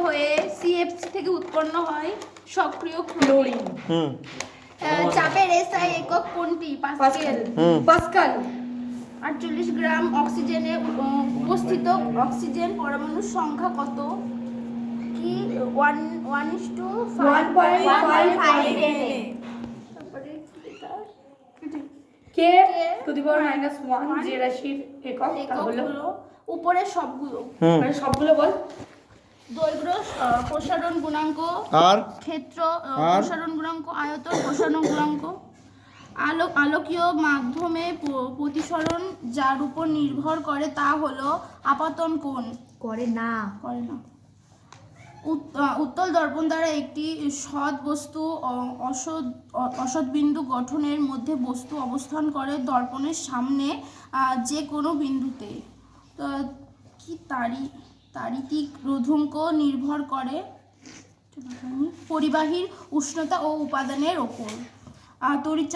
হয়ে সিএফসি থেকে উৎপন্ন হয় সক্রিয় ক্লোরিন। চাপের এসআই একক কোনটি? পাস্কেল। পাস্কাল। 48 গ্রাম অক্সিজেনে উপস্থিত অক্সিজেন পরমাণুর সংখ্যা কত? কি 1:5. তারপরে কে টু দি পাওয়ার -1 যে রাশির একক তা হলো উপরের সবগুলো। মানে সবগুলো বল। দৈর্ঘ্য প্রসারণ গুণাঙ্ক, আর ক্ষেত্র প্রসারণ গুণাঙ্ক, আয়তন প্রসারণ গুণাঙ্ক। আলোকীয় মাধ্যমে প্রতিসরণ যার উপর নির্ভর করে তা হলো আপাতন কোণ। করে না। উত্তল দর্পণ দ্বারা একটি সৎ বস্তু অসৎ বিন্দু গঠনের মধ্যে বস্তু অবস্থান করে দর্পণের সামনে যে কোনো বিন্দুতে। কি তাড়িতিক রোধক নির্ভর করে পরিবাহীর উষ্ণতা ও উপাদানের ওপর। তড়িৎ